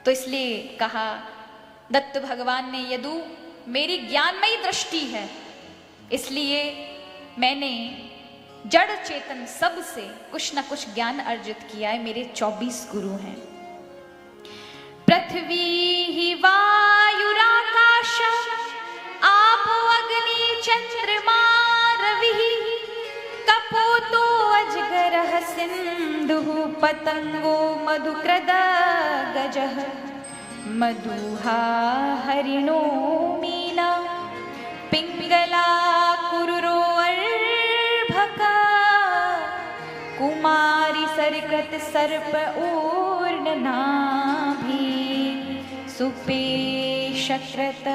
तो इसलिए कहा दत्त भगवान ने, यदु मेरी ज्ञानमयी दृष्टि है, इसलिए मैंने जड़ चेतन सब से कुछ न कुछ ज्ञान अर्जित किया है। मेरे 24 गुरु हैं। पृथ्वी ही वायुराकाश आपो अग्नि चंद्रमा रवि कपोतो अजगरः सिंधुः पतंगो मधुकृद गजः मधुहा हरिणो मीना पिंगला कुरुरो अर्भका कुमारी सरकृत सर्प ऊर्णनाभि सुपे शक्रत।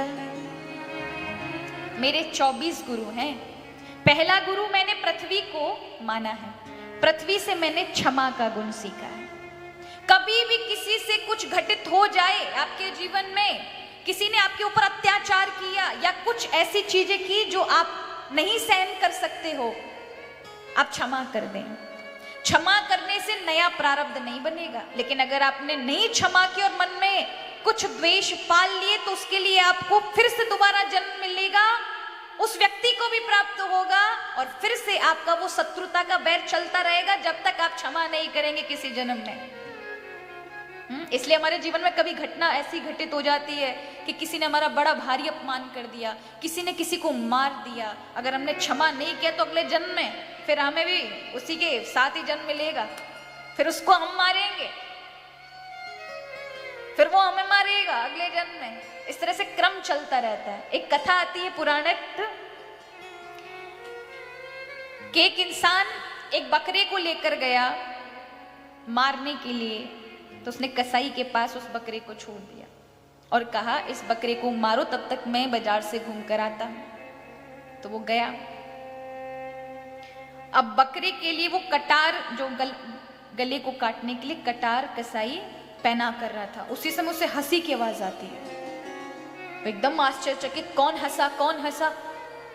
मेरे 24 गुरु हैं। पहला गुरु मैंने पृथ्वी को माना है। पृथ्वी से मैंने क्षमा का गुण सीखा है। कभी भी किसी से कुछ घटित हो जाए आपके जीवन में, किसी ने आपके ऊपर अत्याचार किया या कुछ ऐसी चीजें की जो आप नहीं सहन कर सकते हो, आप क्षमा कर दें। क्षमा करने से नया प्रारब्ध नहीं बनेगा, लेकिन अगर आपने नहीं क्षमा की और मन में कुछ द्वेष पाल लिए तो उसके लिए आपको फिर से दोबारा जन्म मिलेगा, उस व्यक्ति को भी प्राप्त होगा और फिर से आपका वो शत्रुता का बैर चलता रहेगा जब तक आप क्षमा नहीं करेंगे किसी जन्म में। इसलिए हमारे जीवन में कभी घटना ऐसी घटित हो जाती है कि किसी ने हमारा बड़ा भारी अपमान कर दिया, किसी ने किसी को मार दिया, अगर हमने क्षमा नहीं किया तो अगले जन्म में फिर हमें भी उसी के साथ ही जन्म मिलेगा, फिर उसको हम मारेंगे, फिर वो हमें मारेगा अगले जन्म में। इस तरह से क्रम चलता रहता है। एक कथा आती है पुराणिक कि एक इंसान एक बकरे को लेकर गया मारने के लिए, तो उसने कसाई के पास उस बकरे को छोड़ दिया और कहा इस बकरे को मारो, तब तक मैं बाजार से घूम कर आता हूं। तो वो गया। अब बकरे के लिए वो कटार जो गले को काटने के लिए कटार कसाई पहना कर रहा था, उसी समय उसे हंसी की आवाज आती है। वो एकदम आश्चर्यचकित, कौन हंसा कौन हंसा,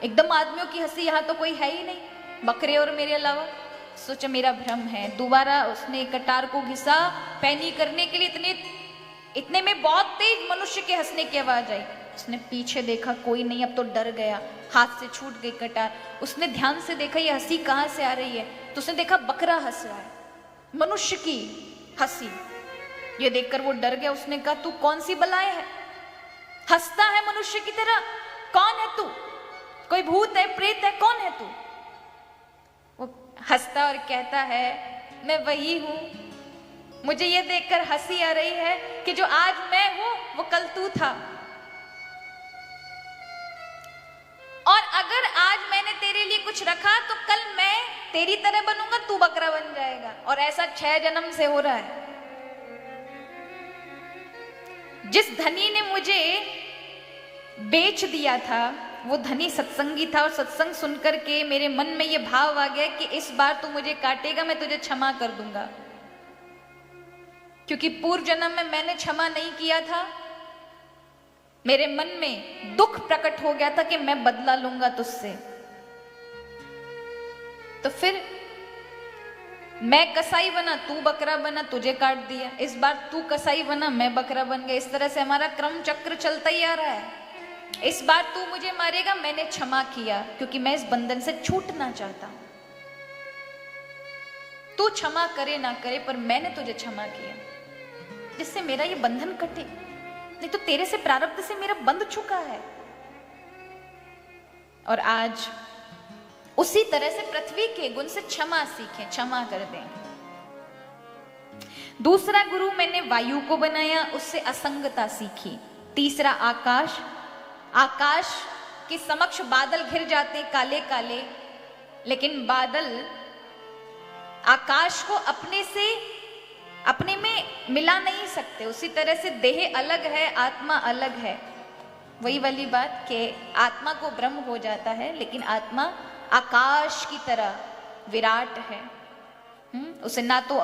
एकदम आदमियों की हंसी, यहाँ तो कोई है ही नहीं बकरे और मेरे अलावा। सोचा मेरा भ्रम है। दोबारा उसने कटार को घिसा पैनी करने के लिए, इतने में बहुत तेज मनुष्य के हंसने की आवाज आई। उसने पीछे देखा, कोई नहीं। अब तो डर गया, हाथ से छूट गई कटार। उसने ध्यान से देखा ये हंसी कहाँ से आ रही है, तो उसने देखा बकरा हंस रहा है, मनुष्य की हंसी। ये देखकर वो डर गया। उसने कहा तू कौन सी बलाए है, हंसता है मनुष्य की तरह, कौन है तू, कोई भूत है प्रेत है, कौन है तू? वो हंसता और कहता है मैं वही हूं, मुझे ये देखकर हंसी आ रही है कि जो आज मैं हूं वो कल तू था, और अगर आज मैंने तेरे लिए कुछ रखा तो कल मैं तेरी तरह बनूंगा, तू बकरा बन जाएगा। और ऐसा 6 जन्म से हो रहा है। जिस धनी ने मुझे बेच दिया था वो धनी सत्संगी था, और सत्संग सुनकर के मेरे मन में ये भाव आ गया कि इस बार तू मुझे काटेगा, मैं तुझे क्षमा कर दूंगा, क्योंकि पूर्व जन्म में मैंने क्षमा नहीं किया था। मेरे मन में दुख प्रकट हो गया था कि मैं बदला लूंगा तुझसे। तो फिर मैं कसाई बना, तू बकरा बना, तुझे काट दिया। इस बार तू कसाई बना, मैं बकरा बन गया। इस तरह से हमारा क्रम चक्र चलता ही आ रहा है। इस बार तू मुझे मारेगा, मैंने क्षमा किया क्योंकि मैं इस बंधन से छूटना चाहता हूं। तू क्षमा करे ना करे, पर मैंने तुझे क्षमा किया जिससे मेरा ये बंधन कटे, नहीं तो तेरे से प्रारब्ध से मेरा बंध चुका है। और आज उसी तरह से पृथ्वी के गुण से क्षमा सीखें, क्षमा कर दें। दूसरा गुरु मैंने वायु को बनाया, उससे असंगता सीखी। तीसरा आकाश, आकाश के समक्ष बादल घिर जाते काले काले, लेकिन बादल आकाश को अपने में मिला नहीं सकते। उसी तरह से देह अलग है, आत्मा अलग है। वही वाली बात कि आत्मा को ब्रह्म हो जाता है, लेकिन आत्मा आकाश की तरह विराट है। उसे ना तो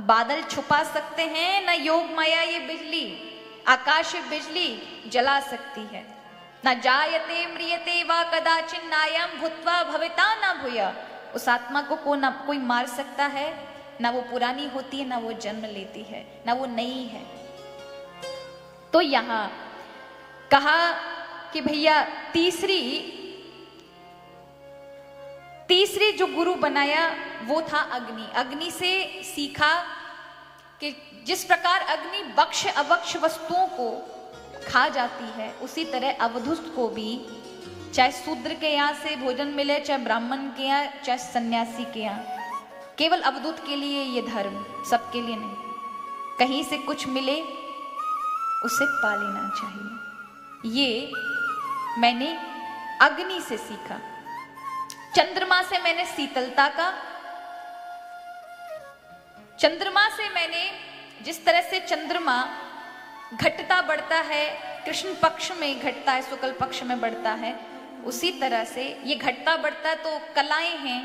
बादल छुपा सकते हैं, ना योग माया ये बिजली, आकाश बिजली जला सकती है। ना जायते म्रियते वा कदाचिन नायम भूत्वा भविता ना भूया। उस आत्मा को ना कोई मार सकता है, ना वो पुरानी होती है, ना वो जन्म लेती है, ना वो नई है। तो यहां कहा कि भैया तीसरी जो गुरु बनाया वो था अग्नि। अग्नि से सीखा कि जिस प्रकार अग्नि बक्ष अवक्ष वस्तुओं को खा जाती है, उसी तरह अवधूत को भी, चाहे शूद्र के यहाँ से भोजन मिले, चाहे ब्राह्मण के यहाँ, चाहे सन्यासी के यहाँ, केवल अवधूत के लिए ये धर्म, सबके लिए नहीं। कहीं से कुछ मिले उसे पा लेना चाहिए। ये मैंने अग्नि से सीखा। चंद्रमा से मैंने शीतलता का, चंद्रमा से मैंने जिस तरह से चंद्रमा घटता बढ़ता है, कृष्ण पक्ष में घटता है, शुक्ल पक्ष में बढ़ता है, उसी तरह से ये घटता बढ़ता है। तो कलाएं हैं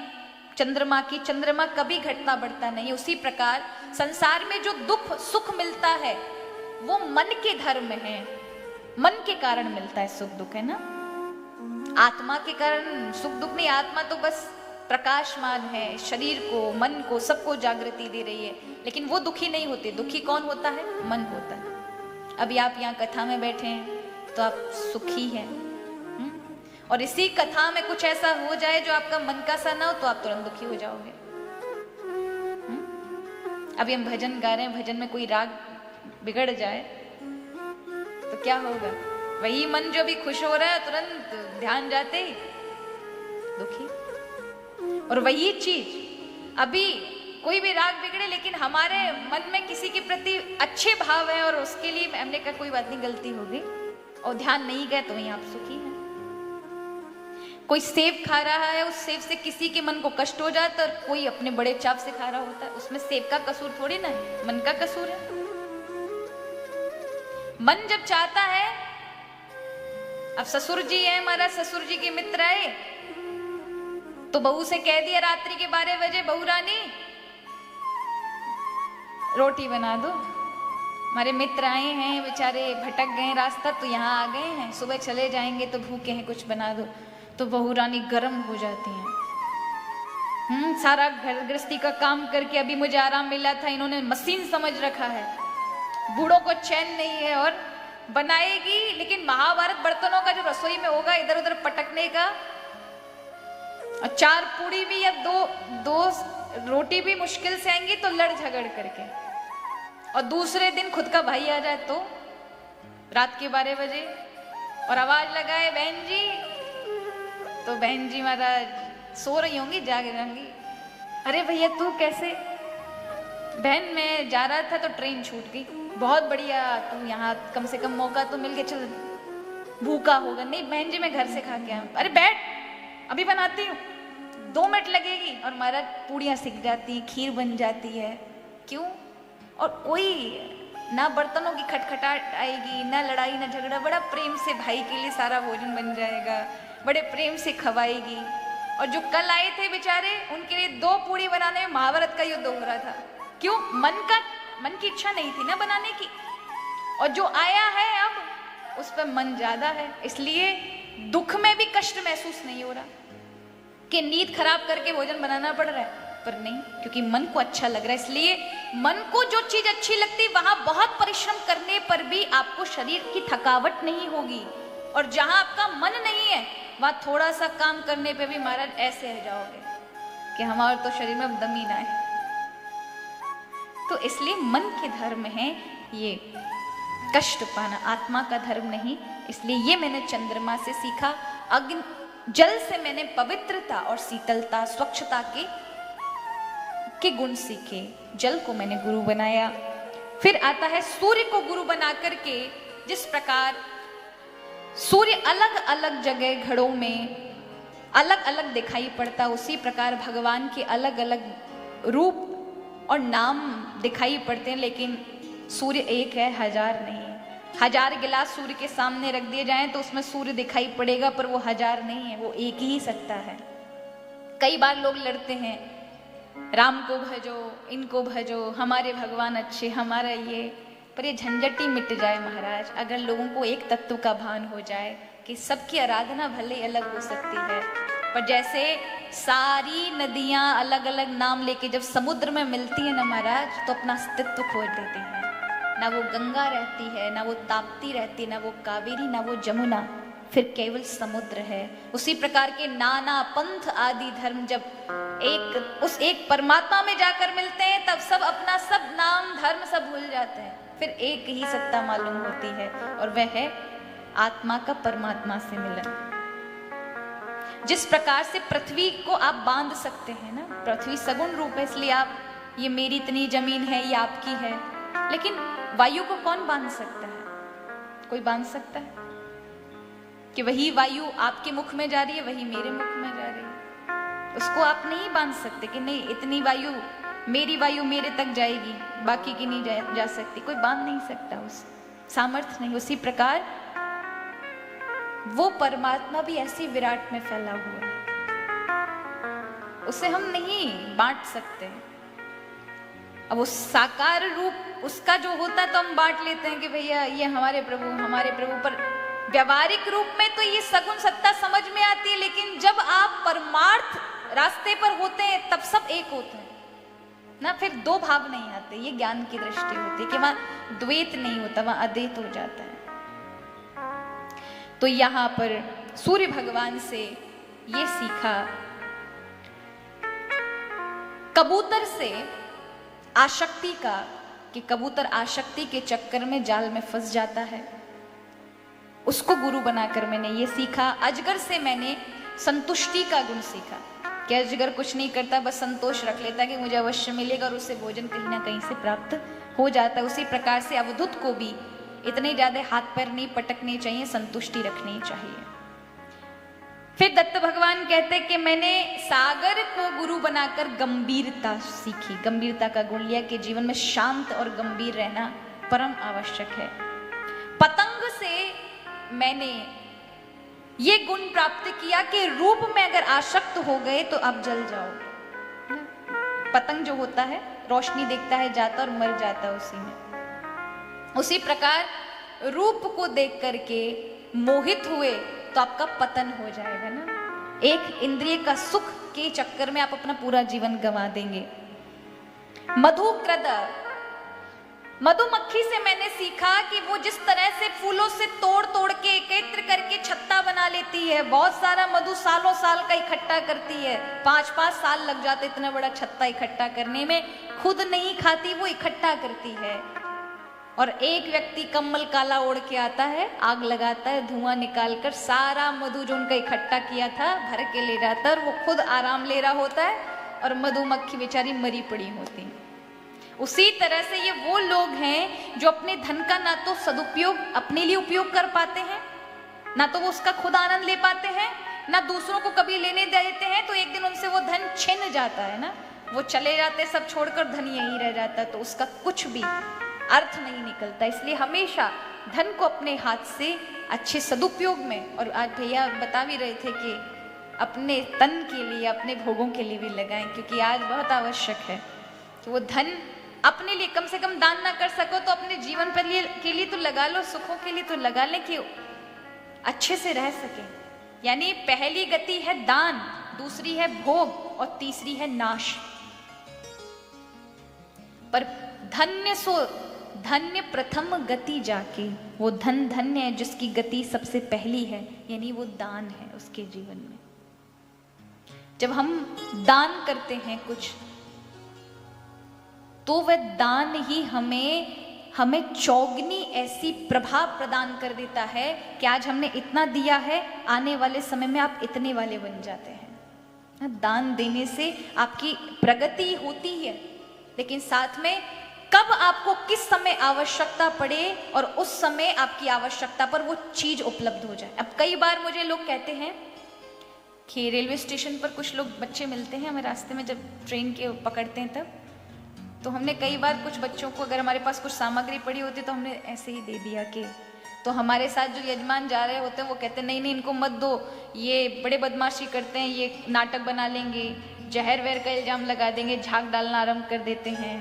चंद्रमा की, चंद्रमा कभी घटता बढ़ता नहीं। उसी प्रकार संसार में जो दुख सुख मिलता है वो मन के धर्म है, मन के कारण मिलता है सुख दुख, है ना। आत्मा के कारण सुख दुख नहीं, आत्मा तो बस प्रकाशमान है, शरीर को, मन को, सबको जागृति दे रही है, लेकिन वो दुखी नहीं होते। दुखी कौन होता है? मन होता है। अभी आप यहाँ कथा में बैठे हैं तो आप सुखी हैं, और इसी कथा में कुछ ऐसा हो जाए जो आपका मन का सा ना हो तो आप तुरंत दुखी हो जाओगे। अभी हम भजन गा रहे हैं, भजन में कोई राग बिगड़ जाए तो क्या होगा? वही मन जो भी खुश हो रहा है तुरंत ध्यान जाते ही दुखी। और वही चीज अभी कोई भी राग बिगड़े लेकिन हमारे मन में किसी के प्रति अच्छे भाव है और उसके लिए हमने कहा कोई बात नहीं, गलती होगी, और ध्यान नहीं गए तो वहीं आप सुखी हैं। कोई सेब खा रहा है, उस सेब से किसी के मन को कष्ट हो जाता है, और कोई अपने बड़े चाव से खा रहा होता है, उसमें सेब का कसूर थोड़ी ना है, मन का कसूर है। मन जब चाहता है, अब ससुर जी है, हमारा ससुर जी के मित्र आए तो बहू से कह दिया रात्रि के 12 बजे, बहू रानी रोटी बना दो। हमारे मित्र आए हैं, बेचारे भटक गए रास्ता, तो यहाँ आ गए हैं, सुबह चले जाएंगे तो भूखे हैं, कुछ बना दो। तो बहू रानी गर्म हो जाती हैं। सारा घर गृहस्थी का काम करके अभी मुझे आराम मिला था, इन्होंने मशीन समझ रखा है, बूढ़ों को चैन नहीं है, और बनाएगी। लेकिन महाभारत बर्तनों का जो रसोई में होगा इधर उधर पटकने का, और 4 पूड़ी भी या दो रोटी भी मुश्किल से आएंगी तो लड़ झगड़ करके, और दूसरे दिन खुद का भाई आ जाए तो रात के 12 बजे और आवाज लगाए बहन जी, तो बहन जी महाराज सो रही होंगी, जाग रही, अरे भैया तू कैसे? बहन मैं जा रहा था तो ट्रेन छूट गई। बहुत बढ़िया, तू यहाँ कम से कम मौका तो मिल गया, चल भूखा होगा। नहीं बहन जी मैं घर से खा के आया। अरे बैठ अभी बनाती हूँ, 2 मिनट लगेगी, और महाराज पूड़ियाँ सिक जाती, खीर बन जाती है। क्यों? और कोई ना बर्तनों की खटखटाहट आएगी, ना लड़ाई ना झगड़ा, बड़ा प्रेम से भाई के लिए सारा भोजन बन जाएगा, बड़े प्रेम से खवाएगी। और जो कल आए थे बेचारे, उनके लिए 2 पूड़ी बनाने में महाभारत का युद्ध हो रहा था। क्यों? मन की इच्छा नहीं थी ना बनाने की, और जो आया है अब उस पर मन ज्यादा है, इसलिए दुख में भी कष्ट महसूस नहीं हो रहा कि नींद खराब करके भोजन बनाना पड़ रहा है, पर नहीं, क्योंकि मन को अच्छा लग रहा है। इसलिए मन को जो चीज अच्छी लगती वहां बहुत परिश्रम करने पर भी आपको शरीर की थकावट नहीं होगी, और जहां आपका मन नहीं है वहां थोड़ा सा काम करने पे भी महाराज ऐसे रह जाओगे कि हमारे तो शरीर में दम ही ना है। तो इसलिए मन के धर्म है ये कष्ट पाना, आत्मा का धर्म नहीं। इसलिए ये मैंने चंद्रमा से सीखा। अग्नि, जल से मैंने पवित्रता और शीतलता, स्वच्छता के गुण सीखे, जल को मैंने गुरु बनाया। फिर आता है सूर्य को गुरु बना करके, जिस प्रकार सूर्य अलग अलग जगह घड़ों में अलग अलग दिखाई पड़ता, उसी प्रकार भगवान के अलग अलग रूप और नाम दिखाई पड़ते हैं, लेकिन सूर्य एक है, 1000 नहीं। 1000 गिलास सूर्य के सामने रख दिए जाएं तो उसमें सूर्य दिखाई पड़ेगा, पर वो 1000 नहीं है, वो एक ही सकता है। कई बार लोग लड़ते हैं, राम को भजो, इनको भजो, हमारे भगवान अच्छे, हमारा ये, पर ये झंझट ही मिट जाए महाराज, अगर लोगों को एक तत्व का भान हो जाए कि सबकी आराधना भले अलग हो सकती है, पर जैसे सारी नदियां अलग अलग नाम लेके जब समुद्र में मिलती है ना महाराज, तो अपना अस्तित्व खो देती हैं। ना वो गंगा रहती है, ना वो ताप्ती रहती, ना वो कावेरी, ना वो जमुना, फिर केवल समुद्र है। उसी प्रकार के नाना पंथ आदि धर्म जब उस एक परमात्मा में जाकर मिलते हैं, तब सब अपना सब नाम धर्म सब भूल जाते हैं। फिर एक ही सत्ता मालूम होती है, और वह है आत्मा का परमात्मा से मिलन। जिस प्रकार से पृथ्वी को आप बांध सकते हैं ना, पृथ्वी सगुण रूप है, इसलिए आप ये मेरी इतनी जमीन है, ये आपकी है, लेकिन वायु को कौन बांध सकता है? कोई बांध सकता है कि वही वायु आपके मुख में जा रही है, वही मेरे मुख में जा रही है? उसको आप नहीं बांध सकते कि नहीं इतनी वायु मेरे तक जाएगी, बाकी की नहीं जा सकती। कोई बांध नहीं सकता, उस सामर्थ्य नहीं। उसी प्रकार वो परमात्मा भी ऐसी विराट में फैला हुआ है, उसे हम नहीं बांट सकते। अब उस साकार रूप उसका जो होता है तो हम बांट लेते हैं कि भैया ये हमारे प्रभु, पर व्यवहारिक रूप में तो ये सगुण सत्ता समझ में आती है, लेकिन जब आप परमार्थ रास्ते पर होते हैं तब सब एक होते हैं ना, फिर दो भाव नहीं आते। ये ज्ञान की दृष्टि होती है कि वहां द्वैत नहीं होता, वहां अद्वैत हो जाता है। तो यहां पर सूर्य भगवान से ये सीखा, कबूतर से आसक्ति का, कि कबूतर आसक्ति के चक्कर में जाल में फंस जाता है, उसको गुरु बनाकर मैंने ये सीखा। अजगर से मैंने संतुष्टि का गुण सीखा कि अजगर कुछ नहीं करता, बस संतोष रख लेता है कि मुझे अवश्य मिलेगा, और उससे भोजन कहीं ना कहीं से प्राप्त हो जाता है। उसी प्रकार से अवधूत को भी इतने ज्यादा हाथ पैर नहीं पटकने चाहिए, संतुष्टि रखनी चाहिए। फिर दत्त भगवान कहते हैं कि मैंने सागर को गुरु बनाकर गंभीरता सीखी, गंभीरता का गुण लिया कि जीवन में शांत और गंभीर रहना परम आवश्यक है। पतंग से मैंने ये गुण प्राप्त किया कि रूप में अगर आसक्त हो गए तो आप जल जाओ। पतंग जो होता है रोशनी देखता है, जाता और मर जाता उसी में। उसी प्रकार रूप को देख करके मोहित हुए तो आपका पतन हो जाएगा ना। एक इंद्रिय का सुख के चक्कर में आप अपना पूरा जीवन गंवा देंगे। मधुक्रद, मधुमक्खी से मैंने सीखा कि वो जिस तरह से फूलों से तोड़ तोड़ के एकत्र करके छत्ता बना लेती है, बहुत सारा मधु सालों साल का इकट्ठा करती है, 5-5 साल लग जाते इतना बड़ा छत्ता इकट्ठा करने में, खुद नहीं खाती, वो इकट्ठा करती है। और एक व्यक्ति कम्बल काला ओढ़ के आता है, आग लगाता है, धुआं निकालकर सारा मधु जो उनका इकट्ठा किया था भर के ले जाता है, और वो खुद आराम ले रहा होता है और मधुमक्खी बेचारी मरी पड़ी होती है। उसी तरह से ये वो लोग हैं जो अपने धन का ना तो सदुपयोग अपने लिए उपयोग कर पाते हैं, ना तो वो उसका खुद आनंद ले पाते हैं, ना दूसरों को कभी लेने देते हैं, तो एक दिन उनसे वो धन छिन जाता है ना, वो चले जाते हैं सब छोड़कर, धन यहीं रह जाता है, तो उसका कुछ भी अर्थ नहीं निकलता। इसलिए हमेशा धन को अपने हाथ से अच्छे सदुपयोग में, और आज भैया बता भी रहे थे कि अपने तन के लिए, अपने भोगों के लिए भी लगाएं, क्योंकि आज बहुत आवश्यक है कि वो धन अपने लिए कम से कम दान ना कर सको तो अपने जीवन पर के लिए तो लगा लो, सुखों के लिए तो लगा लें कि अच्छे से रह सके। यानी पहली गति है दान, दूसरी है भोग और तीसरी है नाश। पर धन्य प्रथम गति जाके, वो धन धन्य है जिसकी गति सबसे पहली है, यानी वो दान है उसके जीवन में। जब हम दान करते हैं कुछ, तो वह दान ही हमें चौगनी ऐसी प्रभाव प्रदान कर देता है कि आज हमने इतना दिया है, आने वाले समय में आप इतने वाले बन जाते हैं। दान देने से आपकी प्रगति होती है, लेकिन साथ में कब आपको किस समय आवश्यकता पड़े और उस समय आपकी आवश्यकता पर वो चीज उपलब्ध हो जाए। अब कई बार मुझे लोग कहते हैं कि रेलवे स्टेशन पर कुछ लोग बच्चे मिलते हैं हमें रास्ते में, जब ट्रेन के पकड़ते हैं तब, तो हमने कई बार कुछ बच्चों को, अगर हमारे पास कुछ सामग्री पड़ी होती तो हमने ऐसे ही दे दिया कि, तो हमारे साथ जो यजमान जा रहे होते हैं वो कहते हैं नहीं नहीं इनको मत दो, ये बड़े बदमाशी करते हैं, ये नाटक बना लेंगे, जहर वहर का इल्जाम लगा देंगे, झाग डालना आरंभ कर देते हैं।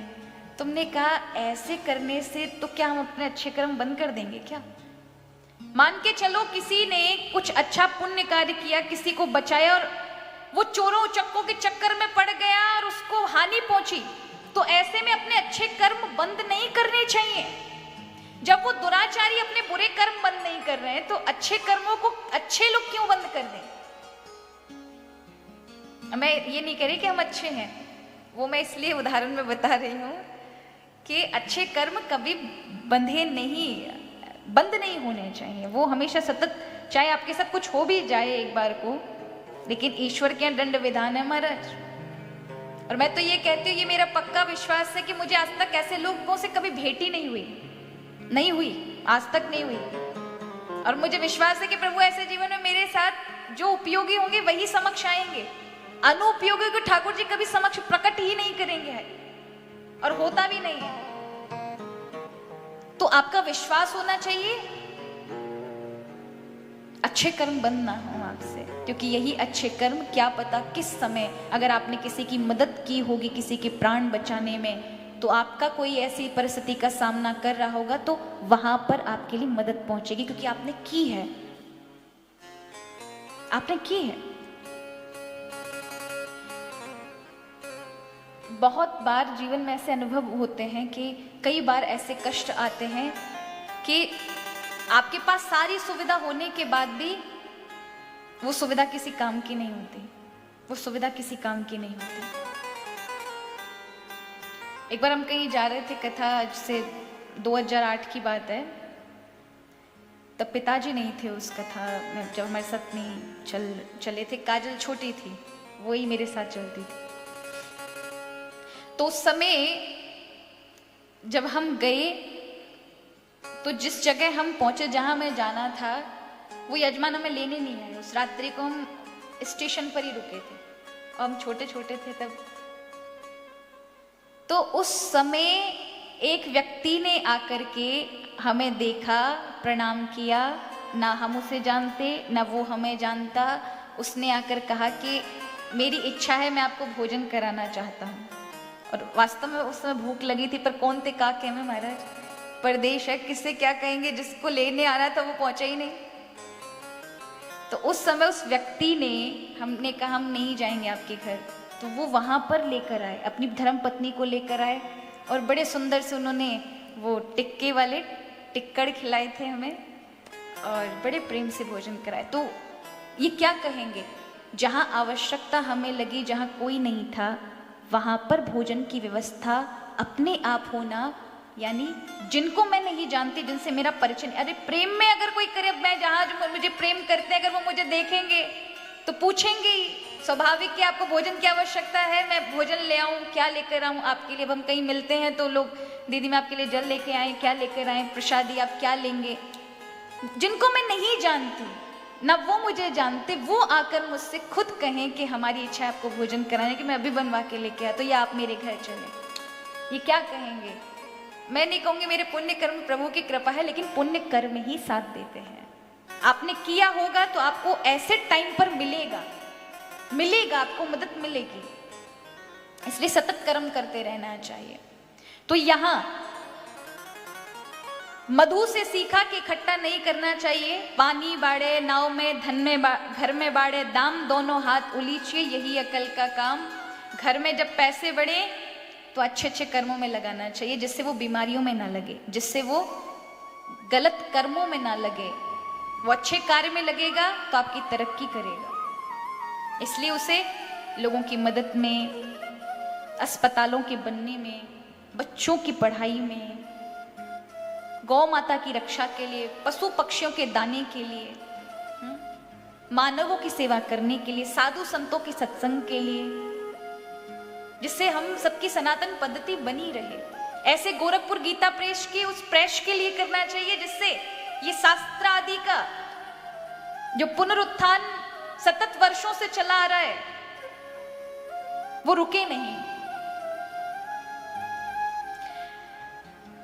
तुमने कहा ऐसे करने से तो क्या हम अपने अच्छे कर्म बंद कर देंगे क्या? मान के चलो किसी ने कुछ अच्छा पुण्य कार्य किया, किसी को बचाया और वो चोरों उचक्कों के चक्कर में पड़ गया और उसको हानि पहुंची, तो ऐसे में अपने अच्छे कर्म बंद नहीं करने चाहिए। जब वो दुराचारी अपने बुरे कर्म बंद नहीं कर रहे हैं तो अच्छे कर्मों को अच्छे लोग क्यों बंद कर दें? मैं ये नहीं कह रही कि हम अच्छे हैं, वो मैं इसलिए उदाहरण में बता रही हूं कि अच्छे कर्म कभी बंद नहीं होने चाहिए। वो हमेशा सतत, चाहे आपके साथ कुछ हो भी जाए एक बार को, लेकिन ईश्वर के दंड विधान है महाराज। और मैं तो ये कहती हूँ, ये मेरा पक्का विश्वास है कि मुझे आज तक ऐसे लोगों से कभी भेंट ही नहीं हुई, आज तक नहीं हुई। और मुझे विश्वास है कि प्रभु ऐसे जीवन में मेरे साथ जो उपयोगी होंगे वही समक्ष आएंगे, अनुपयोगी को ठाकुर जी कभी समक्ष प्रकट ही नहीं करेंगे है, और होता भी नहीं है। तो आपका विश्वास होना चाहिए अच्छे कर्म बंद ना हो आपसे, क्योंकि यही अच्छे कर्म क्या पता किस समय, अगर आपने किसी की मदद की होगी किसी के प्राण बचाने में, तो आपका कोई ऐसी परिस्थिति का सामना कर रहा होगा तो वहां पर आपके लिए मदद पहुंचेगी, क्योंकि आपने की है, आपने की है। बहुत बार जीवन में ऐसे अनुभव होते हैं कि कई बार ऐसे कष्ट आते हैं कि आपके पास सारी सुविधा होने के बाद भी वो सुविधा किसी काम की नहीं होती, वो सुविधा किसी काम की नहीं होती। एक बार हम कहीं जा रहे थे, कथा से 2008 की बात है, तब पिताजी नहीं थे उस कथा में, जब हमारे साथ नहीं चले थे, काजल छोटी थी, वही मेरे साथ चलती थी। तो उस समय जब हम गए तो जिस जगह हम पहुंचे जहां मैं जाना था, वो यजमान हमें लेने नहीं आए। उस रात्रि को हम स्टेशन पर ही रुके थे और हम छोटे छोटे थे तब। तो उस समय एक व्यक्ति ने आकर के हमें देखा, प्रणाम किया, ना हम उसे जानते ना वो हमें जानता। उसने आकर कहा कि मेरी इच्छा है, मैं आपको भोजन कराना चाहता हूँ। और वास्तव में उस समय भूख लगी थी, पर कौन थे का कहे में महाराज, परदेश है, किससे क्या कहेंगे, जिसको लेने आ रहा था वो पहुंचा ही नहीं। तो उस समय उस व्यक्ति ने, हमने कहा हम नहीं जाएंगे आपके घर, तो वो वहां पर लेकर आए, अपनी धर्म पत्नी को लेकर आए और बड़े सुंदर से उन्होंने वो टिक्के वाले टिक्कड़ खिलाए थे हमें और बड़े प्रेम से भोजन कराए। तो ये क्या कहेंगे, जहां आवश्यकता हमें लगी, जहां कोई नहीं था, वहां पर भोजन की व्यवस्था अपने आप होना, यानी जिनको मैं नहीं जानती, जिनसे मेरा परिचय नहीं, अरे प्रेम में अगर कोई करे, मैं जहां जो मुझे प्रेम करते हैं, अगर वो मुझे देखेंगे तो पूछेंगे ही, स्वाभाविक कि आपको भोजन की आवश्यकता है, मैं भोजन ले आऊं, क्या लेकर आऊं आपके लिए। अब हम कहीं मिलते हैं तो लोग, दीदी मैं आपके लिए जल लेके आए, क्या लेकर आए, प्रसादी आप क्या लेंगे। जिनको मैं नहीं जानती, ना वो मुझे जानते, वो आकर मुझसे खुद कहें कि हमारी इच्छा है आपको भोजन कराने की, मैं अभी बनवा के लेके आया, तो ये आप मेरे घर चले, ये क्या कहेंगे। मैं नहीं कहूंगी मेरे पुण्य कर्म प्रभु की कृपा है, लेकिन पुण्य कर्म ही साथ देते हैं। आपने किया होगा तो आपको ऐसे टाइम पर मिलेगा, आपको मदद मिलेगी। इसलिए सतत कर्म करते रहना चाहिए। तो यहां मधु से सीखा कि इकट्ठा नहीं करना चाहिए, पानी बाड़े नाव में, धन में घर में बाड़े दाम, दोनों हाथ उलीचिए, यही अकल का काम। घर में जब पैसे बढ़े तो अच्छे अच्छे कर्मों में लगाना चाहिए, जिससे वो बीमारियों में ना लगे, जिससे वो गलत कर्मों में ना लगे, वो अच्छे कार्य में लगेगा तो आपकी तरक्की करेगा। इसलिए उसे लोगों की मदद में, अस्पतालों के बनने में, बच्चों की पढ़ाई में, गौ माता की रक्षा के लिए, पशु पक्षियों के दाने के लिए, मानवों की सेवा करने के लिए, साधु संतों के सत्संग के लिए, जिससे हम सबकी सनातन पद्धति बनी रहे। ऐसे गोरखपुर गीता प्रेस के उस प्रेस के लिए करना चाहिए, जिससे ये शास्त्र आदि का जो पुनरुत्थान सतत वर्षों से चला आ रहा है वो रुके नहीं।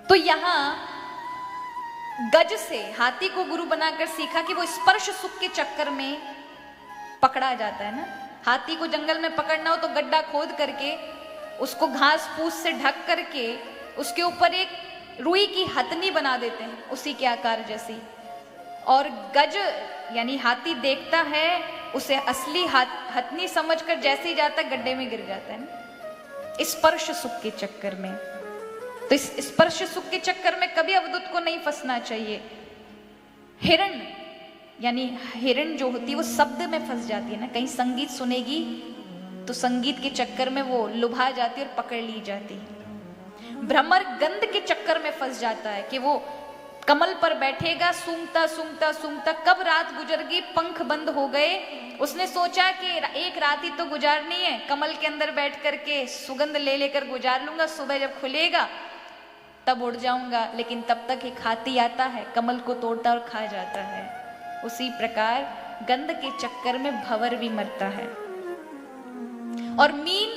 तो यहां गज से हाथी को गुरु बनाकर सीखा कि वो स्पर्श सुख के चक्कर में पकड़ा जाता है ना। हाथी को जंगल में पकड़ना हो तो गड्ढा खोद करके उसको घास फूस से ढक करके उसके ऊपर एक रुई की हथनी बना देते हैं, उसी के आकार जैसी। और गज यानी हाथी देखता है उसे असली हथनी समझकर जैसे ही जाता है गड्ढे में गिर जाता है ना, स्पर्श सुख के चक्कर में। तो इस स्पर्श सुख के चक्कर में कभी अवधूत को नहीं फंसना चाहिए। हिरण यानी हिरण जो होती है वो शब्द में फंस जाती है ना, कहीं संगीत सुनेगी तो संगीत के चक्कर में वो लुभा जाती है और पकड़ ली जाती है। भ्रमर गंध के चक्कर में फंस जाता है कि वो कमल पर बैठेगा, सूंघता सूंघता सूंघता, कब रात गुजर गई, पंख बंद हो गए। उसने सोचा कि एक रात ही तो गुजारनी है, कमल के अंदर बैठ करके सुगंध ले लेकर गुजार लूंगा, सुबह जब खुलेगा तब उड़ जाऊंगा, लेकिन तब तक एक हाथी आता है, कमल को तोड़ता और खा जाता है। उसी प्रकार गंध के चक्कर में भंवर भी मरता है। और मीन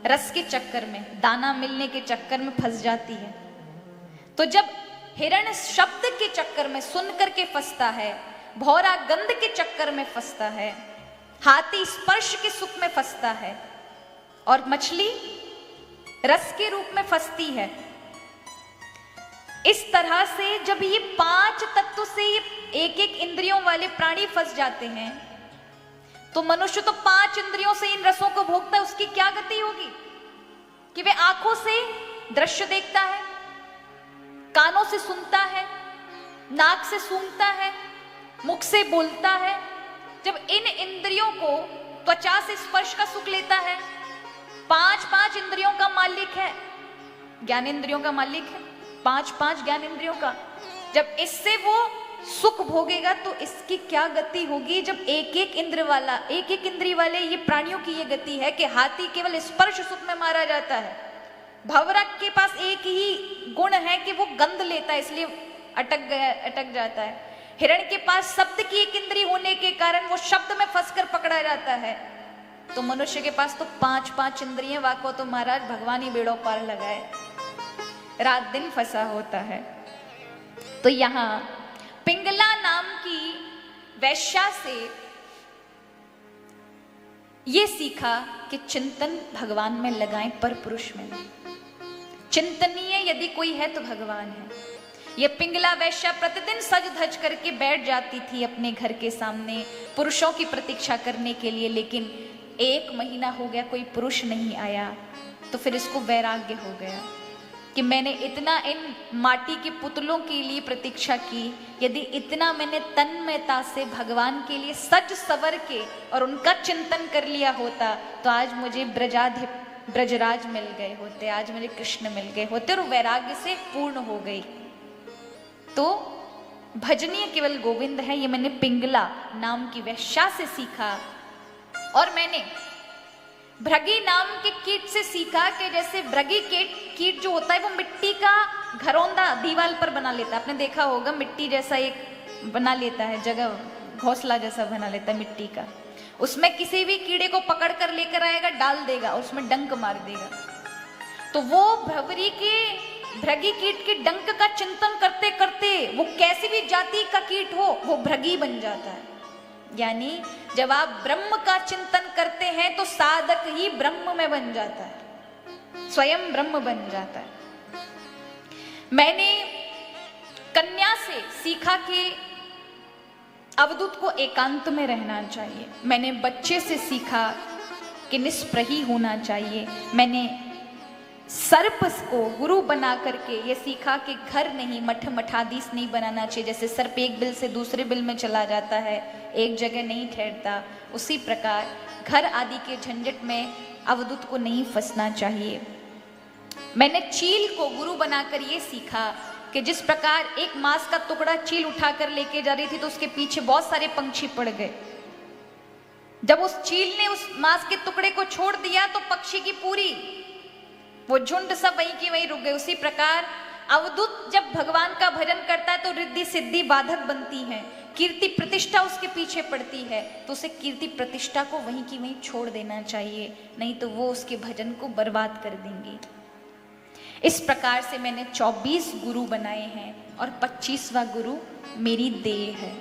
रस के चक्कर में, दाना मिलने के चक्कर में फंस जाती है। तो जब हिरण शब्द के चक्कर में सुन करके फंसता है, भौरा गंध के चक्कर में फंसता है, हाथी स्पर्श के सुख में फंसता है, और मछली रस के रूप में फंसती है। इस तरह से जब ये 5 तत्व से ये एक एक इंद्रियों वाले प्राणी फंस जाते हैं, तो मनुष्य तो 5 इंद्रियों से इन रसों को भोगता है। उसकी क्या गति होगी कि वे आंखों से दृश्य देखता है, कानों से सुनता है, नाक से सूंघता है, मुख से बोलता है। जब इन इंद्रियों को त्वचा से स्पर्श का सुख लेता है, 5 इंद्रियों का मालिक है, ज्ञान इंद्रियों का मालिक है, 5 ज्ञान इंद्रियों का। जब इससे वो सुख भोगेगा तो इसकी क्या गति होगी। जब एक एक इंद्रिय वाले ये प्राणियों की ये गति है कि हाथी केवल स्पर्श सुख में मारा जाता है, भंवरा के पास एक ही गुण है कि वो गंध लेता है, इसलिए अटक जाता है। हिरण के पास शब्द की एक इंद्रिय होने के कारण वो शब्द में फंसकर पकड़ा जाता है। तो मनुष्य के पास तो 5 इंद्रियां, वाको तो महाराज भगवान ही बेड़ों पार लगाए, रात दिन फंसा होता है। तो यहां पिंगला नाम की वैश्या से ये सीखा कि चिंतन भगवान में लगाएं, पर पुरुष में नहीं। चिंतनीय यदि कोई है तो भगवान है। ये पिंगला वैश्या प्रतिदिन सज धज करके बैठ जाती थी अपने घर के सामने पुरुषों की प्रतीक्षा करने के लिए, लेकिन 1 महीना हो गया कोई पुरुष नहीं आया। तो फिर इसको वैराग्य हो गया कि मैंने इतना इन माटी के पुतलों के लिए प्रतीक्षा की, यदि इतना मैंने तन्मयता से भगवान के लिए सज सवर के और उनका चिंतन कर लिया होता तो आज मुझे ब्रजराज मिल गए होते, आज मुझे कृष्ण मिल गए होते, और वैराग्य से पूर्ण हो गई। तो भजनीय केवल गोविंद है, ये मैंने पिंगला नाम की वैश्या से सीखा। और मैंने भृगी नाम के कीट से सीखा कि जैसे भृगी कीट जो होता है वो मिट्टी का घरौंदा दीवार पर बना लेता है। आपने देखा होगा मिट्टी जैसा एक बना लेता है, जगह घोंसला जैसा बना लेता है मिट्टी का। उसमें किसी भी कीड़े को पकड़ कर लेकर आएगा, डाल देगा और उसमें डंक मार देगा। तो वो भृगी कीट के डंक का चिंतन करते करते वो कैसी भी जाति का कीट हो वो भृगी बन जाता है। यानी जब आप ब्रह्म का चिंतन करते हैं तो साधक ही ब्रह्म में बन जाता है, स्वयं ब्रह्म बन जाता है। मैंने कन्या से सीखा कि अवधूत को एकांत में रहना चाहिए। मैंने बच्चे से सीखा कि निष्प्रही होना चाहिए। मैंने सर्प को गुरु बना करके ये सीखा कि घर नहीं, मठाधीश नहीं बनाना चाहिए। जैसे सर्प एक बिल से दूसरे बिल में चला जाता है, एक जगह नहीं ठहरता, उसी प्रकार घर आदि के झंझट में अवधूत को नहीं फंसना चाहिए। मैंने चील को गुरु बनाकर ये सीखा कि जिस प्रकार एक मांस का टुकड़ा चील उठाकर लेके जा रही थी तो उसके पीछे बहुत सारे पंछी पड़ गए। जब उस चील ने उस मांस के टुकड़े को छोड़ दिया तो पक्षी की पूरी वो झुंड सब वहीं की वहीं रुक गए। उसी प्रकार अवधूत जब भगवान का भजन करता है तो रिद्धि सिद्धि बाधक बनती है, कीर्ति प्रतिष्ठा उसके पीछे पड़ती है, तो उसे कीर्ति प्रतिष्ठा को वहीं की वहीं छोड़ देना चाहिए, नहीं तो वो उसके भजन को बर्बाद कर देंगी। इस प्रकार से मैंने 24 गुरु बनाए हैं और 25वां गुरु मेरी देह है।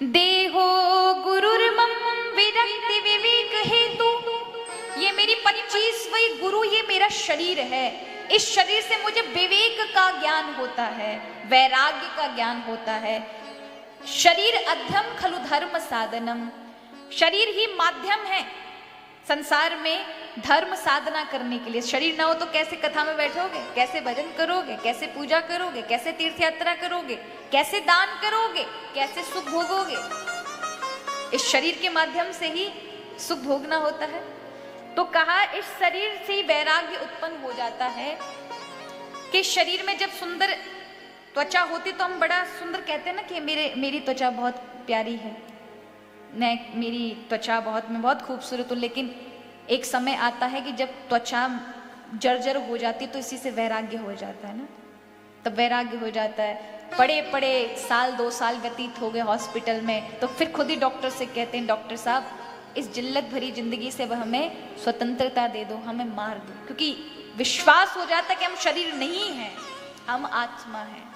देहो गुरुर्मम विरक्ति विवेक हेतु, ये मेरी 25वीं गुरु, ये मेरा शरीर है। इस शरीर से मुझे विवेक का ज्ञान होता है, वैराग्य का ज्ञान होता है। शरीर अध्यम खलु धर्म साधनम, शरीर ही माध्यम है संसार में धर्म साधना करने के लिए। शरीर ना हो तो कैसे कथा में बैठोगे, कैसे भजन करोगे, कैसे पूजा करोगे, कैसे तीर्थ यात्रा करोगे, कैसे दान करोगे, कैसे सुख भोगोगे? इस शरीर के माध्यम से ही सुख भोगना होता है। तो कहा इस शरीर से ही वैराग्य उत्पन्न हो जाता है कि शरीर में जब सुंदर त्वचा होती तो हम बड़ा सुंदर कहते हैं ना कि मेरी त्वचा बहुत प्यारी है, मेरी त्वचा मैं बहुत खूबसूरत हूँ। लेकिन एक समय आता है कि जब त्वचा जर्जर हो जाती है तो इसी से वैराग्य हो जाता है ना, तब वैराग्य हो जाता है। पड़े साल 2 साल व्यतीत हो गए हॉस्पिटल में, तो फिर खुद ही डॉक्टर से कहते हैं, डॉक्टर साहब इस जिल्लत भरी जिंदगी से वह हमें स्वतंत्रता दे दो, हमें मार दो। क्योंकि विश्वास हो जाता है कि हम शरीर नहीं हैं, हम आत्मा हैं।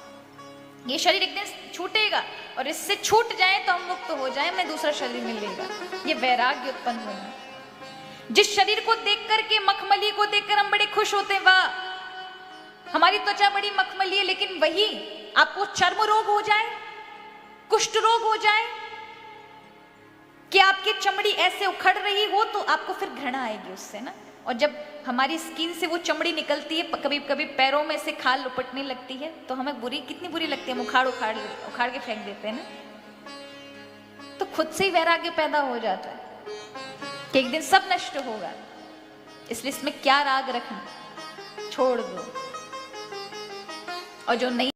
ये शरीर एक दिन छूटेगा और इससे छूट जाए तो हम मुक्त हो जाए, हमें दूसरा शरीर मिलेगा। ये वैराग्य उत्पन्न होगा। जिस शरीर को देख करके, मखमली को देखकर हम बड़े खुश होते हैं, वाह हमारी त्वचा बड़ी मखमली है, लेकिन वही आपको चर्म रोग हो जाए, कुष्ठ रोग हो जाए, कि आपकी चमड़ी ऐसे उखड़ रही हो, तो आपको फिर घृणा आएगी उससे ना। और जब हमारी स्किन से वो चमड़ी निकलती है, कभी कभी पैरों में से खाल लुपटने लगती है, तो हमें कितनी बुरी लगती है, हम उखाड़ के फेंक देते हैं ना। तो खुद से ही वैराग्य पैदा हो जाता है कि एक दिन सब नष्ट होगा, इसलिए इसमें क्या राग रखना, छोड़ दो। और जो नहीं